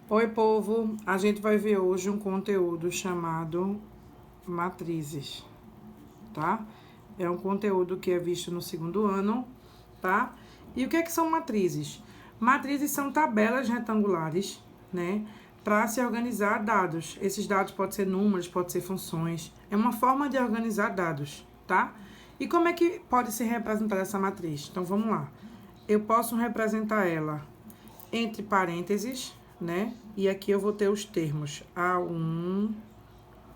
Oi, povo! A gente vai ver hoje um conteúdo chamado matrizes, tá? É um conteúdo que é visto no segundo ano, tá? E o que é que são matrizes? Matrizes são tabelas retangulares, né? Para se organizar dados. Esses dados podem ser números, podem ser funções. É uma forma de organizar dados, tá? E como é que pode ser representada essa matriz? Então, vamos lá. Eu posso representar ela entre parênteses, né? E aqui eu vou ter os termos A1,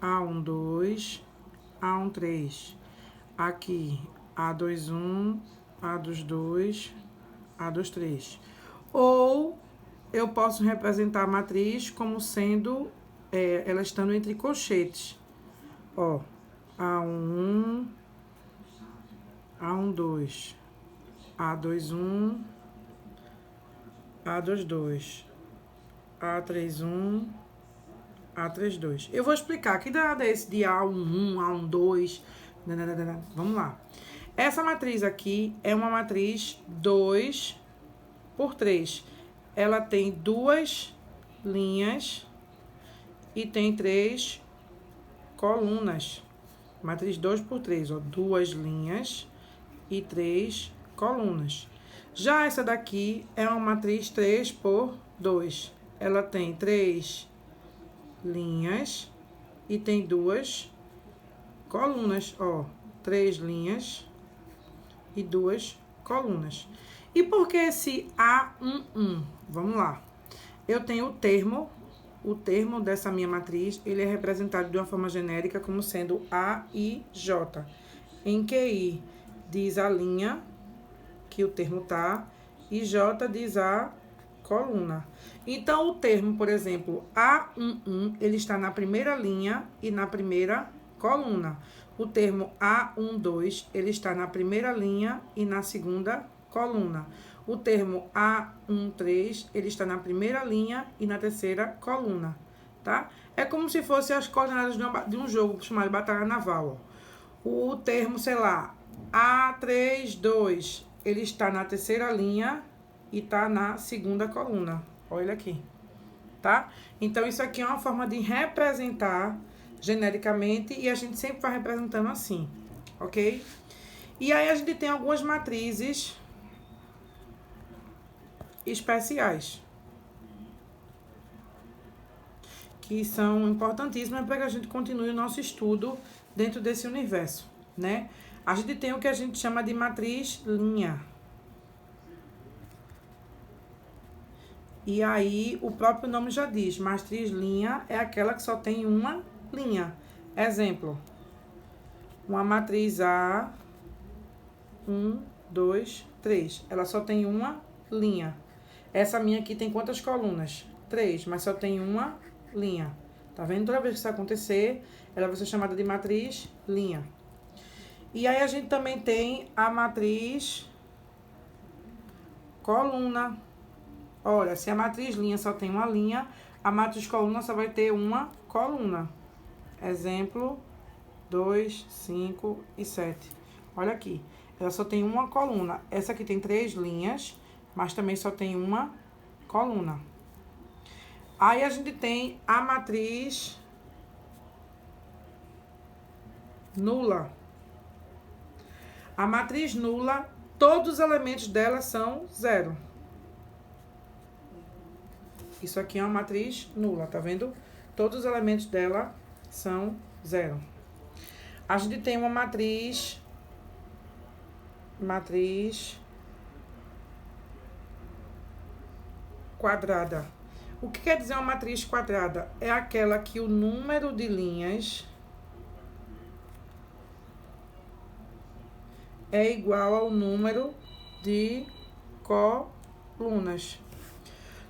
A12, A13. Aqui, A21, A22, A23. Ou eu posso representar a matriz como sendo, ela estando entre colchetes. Ó, A11, A12, A21, A22, A31, A32. Eu vou explicar que danada é esse de A11, A12. Vamos lá. Essa matriz aqui é uma matriz 2 por 3. Ela tem duas linhas e tem 3 colunas. Matriz 2 por 3, ó, duas linhas e 3 colunas. Já essa daqui é uma matriz 3 por 2. Ela tem 3 linhas e tem duas colunas, ó, 3 linhas e duas colunas. E por que esse A11? Vamos lá. Eu tenho o termo dessa minha matriz, ele é representado de uma forma genérica como sendo A e J, em que I diz a linha que o termo tá e J diz a coluna. Então, o termo, por exemplo, A11, ele está na primeira linha e na primeira coluna. O termo A12, ele está na primeira linha e na segunda coluna. O termo A13, ele está na primeira linha e na terceira coluna, tá? É como se fosse as coordenadas de um jogo chamado Batalha Naval, ó. O termo, sei lá, A32, ele está na terceira linha e tá na segunda coluna. Olha aqui, tá? Então, isso aqui é uma forma de representar genericamente e a gente sempre vai representando assim, ok? E aí, a gente tem algumas matrizes especiais que são importantíssimas para que a gente continue o nosso estudo dentro desse universo, né? A gente tem o que a gente chama de matriz linha. E aí, o próprio nome já diz, matriz linha é aquela que só tem uma linha. Exemplo, uma matriz A, 1, 2, 3. Ela só tem uma linha. Essa minha aqui tem quantas colunas? 3, mas só tem uma linha. Tá vendo? Toda vez que isso acontecer, ela vai ser chamada de matriz linha. E aí, a gente também tem a matriz coluna. Olha, se a matriz linha só tem uma linha, a matriz coluna só vai ter uma coluna. Exemplo, 2, 5 e 7. Olha aqui, ela só tem uma coluna. Essa aqui tem 3 linhas, mas também só tem uma coluna. Aí a gente tem a matriz nula. A matriz nula, todos os elementos dela são zero. Isso aqui é uma matriz nula, tá vendo? Todos os elementos dela são zero. A gente tem uma matriz quadrada. O que quer dizer uma matriz quadrada? É aquela que o número de linhas é igual ao número de colunas.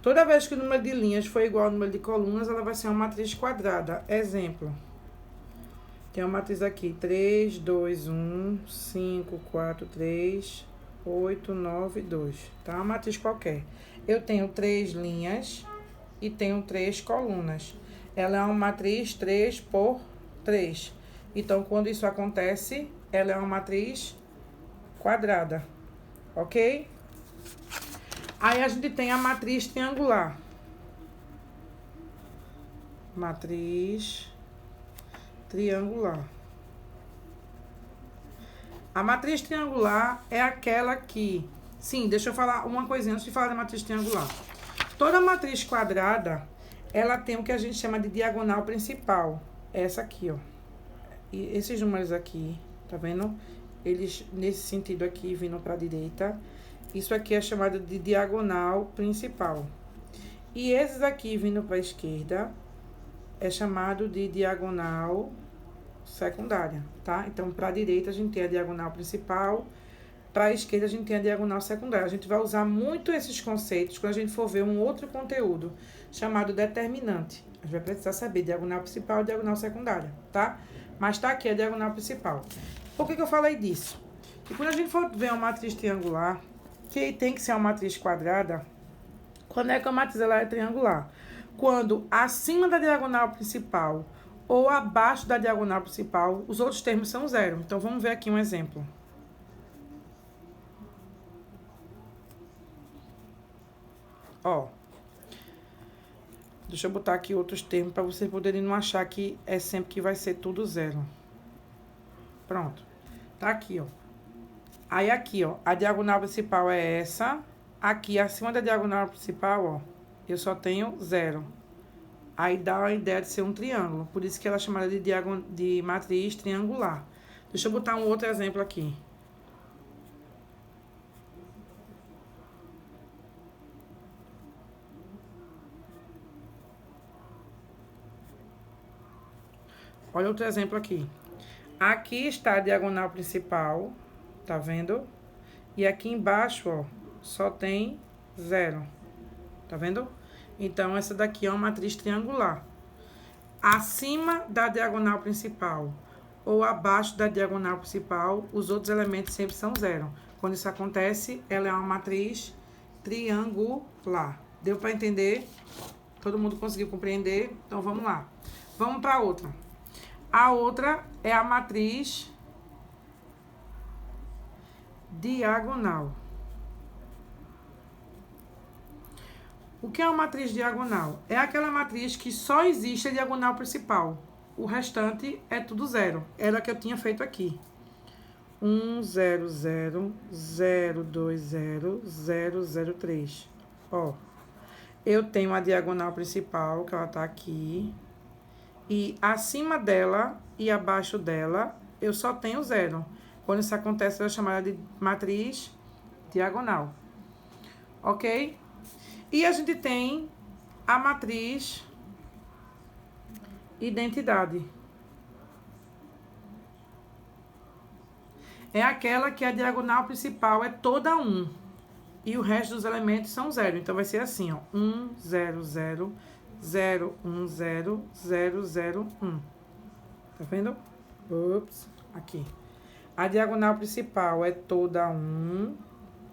Toda vez que o número de linhas for igual ao número de colunas, ela vai ser uma matriz quadrada. Exemplo. Tem uma matriz aqui, 3, 2, 1, 5, 4, 3, 8, 9, 2. Tá? Uma matriz qualquer. Eu tenho 3 linhas e tenho 3 colunas. Ela é uma matriz 3 por 3. Então, quando isso acontece, ela é uma matriz quadrada. Ok? Aí, a gente tem a matriz triangular. matriz triangular. A matriz triangular é aquela que... Sim, deixa eu falar uma coisinha antes de falar da matriz triangular. Toda matriz quadrada, ela tem o que a gente chama de diagonal principal. Essa aqui, ó. E esses números aqui, tá vendo? Eles, nesse sentido aqui, vindo para a direita. Isso aqui é chamado de diagonal principal. E esses aqui, vindo para a esquerda, é chamado de diagonal secundária, tá? Então, para a direita, a gente tem a diagonal principal. Para a esquerda, a gente tem a diagonal secundária. A gente vai usar muito esses conceitos quando a gente for ver um outro conteúdo chamado determinante. A gente vai precisar saber diagonal principal e diagonal secundária, tá? Mas tá aqui a diagonal principal. Por que eu falei disso? Porque quando a gente for ver uma matriz triangular, que tem que ser uma matriz quadrada, quando é que a matriz ela é triangular? Quando acima da diagonal principal ou abaixo da diagonal principal, os outros termos são zero. Então, vamos ver aqui um exemplo. Ó, deixa eu botar aqui outros termos para vocês poderem não achar que é sempre que vai ser tudo zero. Pronto. Tá aqui, ó. Aí aqui, ó, a diagonal principal é essa. Aqui, acima da diagonal principal, ó, eu só tenho zero. Aí dá a ideia de ser um triângulo. Por isso que ela é chamada de matriz triangular. Deixa eu botar um outro exemplo aqui. Olha outro exemplo aqui. Aqui está a diagonal principal, tá vendo? E aqui embaixo, ó, só tem zero, tá vendo? Então, essa daqui é uma matriz triangular. Acima da diagonal principal ou abaixo da diagonal principal, os outros elementos sempre são zero. Quando isso acontece, ela é uma matriz triangular. Deu para entender? Todo mundo conseguiu compreender? Então, vamos lá. Vamos para outra. A outra é a matriz diagonal. O que é uma matriz diagonal? É aquela matriz que só existe a diagonal principal. O restante é tudo zero. Era a que eu tinha feito aqui. 1, 0, 0, 0, 2, 0, 0, 0, 3. Ó, eu tenho a diagonal principal, que ela tá aqui. E acima dela e abaixo dela, eu só tenho zero. Quando isso acontece, ela é chamada de matriz diagonal. Ok? E a gente tem a matriz identidade. É aquela que a diagonal principal é toda 1. E o resto dos elementos são zero. Então, vai ser assim, ó. 1, 0, 0, 0, 1, 0, 0, 0, 1. Tá vendo? Ups, aqui. A diagonal principal é toda 1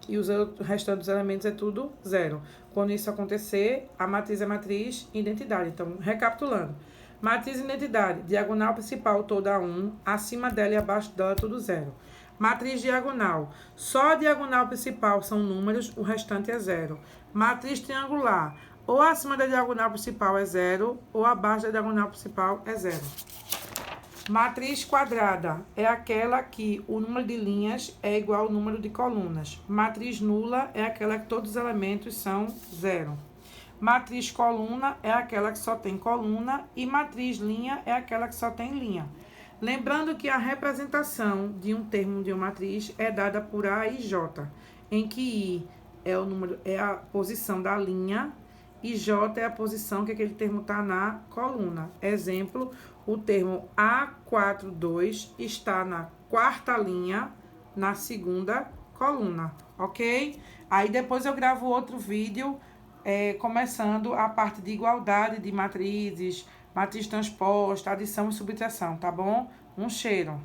e os restantes dos elementos é tudo zero. Quando isso acontecer, a matriz é matriz identidade. Então, recapitulando. Matriz identidade, diagonal principal toda 1, acima dela e abaixo dela tudo zero. Matriz diagonal, só a diagonal principal são números, o restante é zero. Matriz triangular, ou acima da diagonal principal é zero, ou abaixo da diagonal principal é zero. Matriz quadrada é aquela que o número de linhas é igual ao número de colunas. Matriz nula é aquela que todos os elementos são zero. Matriz coluna é aquela que só tem coluna e matriz linha é aquela que só tem linha. Lembrando que a representação de um termo de uma matriz é dada por A e J, em que I é a posição da linha e J é a posição que aquele termo está na coluna. Exemplo, o termo A42 está na quarta linha, na segunda coluna, ok? Aí depois eu gravo outro vídeo começando a parte de igualdade de matrizes, matriz transposta, adição e subtração, tá bom? Um cheiro.